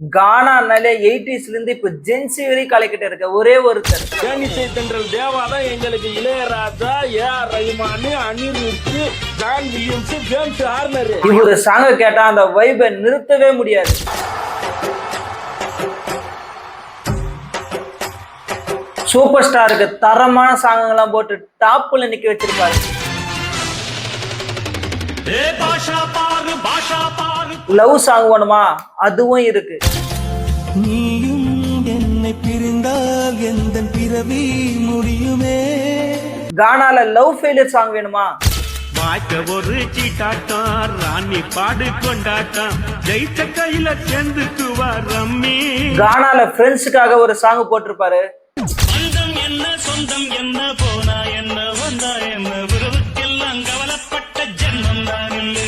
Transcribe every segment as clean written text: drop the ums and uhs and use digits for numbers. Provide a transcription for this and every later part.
கானானாலே 80ஸ்ல இருந்து இப்ப ஜென்சி வரைக்கும் கலக்கிட்டு இருக்க ஒரே ஒருத்தர். தேனிசை தென்றல் தேவாதான் எங்களுக்கு Ilaiyaraaja, A R Rahman, Anirudh, John Williams, James Horner. இவரு சாங்க கேட்டா அந்த வைபை நிறுத்தவே முடியாது. சூப்பர் ஸ்டாருக்கு தரமான சாங்கெல்லாம் போட்டு டாப்ல நிக்க வச்சிருப்பாரு. லவ் சாங் வேணுமா? அதுவும் இருக்கு. நீயும் என்னை பிரிந்தால் எந்த பிறவி முடியுமே. கானால லவ் ஃபெயிலியர் சாங் வேணுமா? வாய்க்க ஒரு சீட்டாட்டம், ராணி பாடு கொண்டாட்டம், ஜெயிச்ச கையில சேர்ந்துக்குவா ரம்மி. கானால ஃப்ரெண்ட்ஸுக்காக ஒரு சாங் போட்டிருப்பாரு. சொந்தம் என்ன சொந்தம் என்ன, போனா என்ன வந்தா என்ன, உறவுக்கெல்லாம் கவலைப்பட்ட ஜென்மம் தான் இல்லை.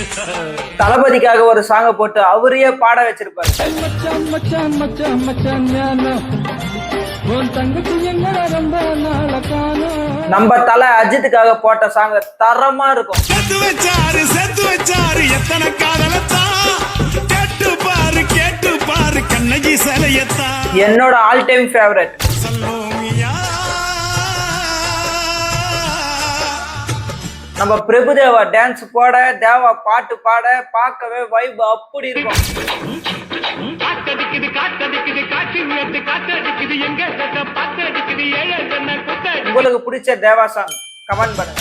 தளபதிக்காக ஒரு சாங்க போட்டு அவரையே பாட வச்சிருப்பாரு. மச்சான் மச்சான் மச்சான் மச்சான் ஞானோ உன் தங்கச்சி எங்கட ரொம்ப நாள காணோம். நம்ம தலை அஜித்துக்காக போட்ட சாங்க தரமா இருக்கும். செத்து வச்சாரு எத்தனை காதலத்தா, கேட்டு பாரு கண்ணகி சலையத்தா. என்னோட ஆல் டைம் ஃபேவரட். நம்ம பிரபுதேவா டான்ஸ் போட, தேவா பாட்டு பாட பார்க்கவே வைப் அப்படி இருக்கும். உங்களுக்கு பிடிச்ச தேவா சாங் கமெண்ட் பண்ணுங்க.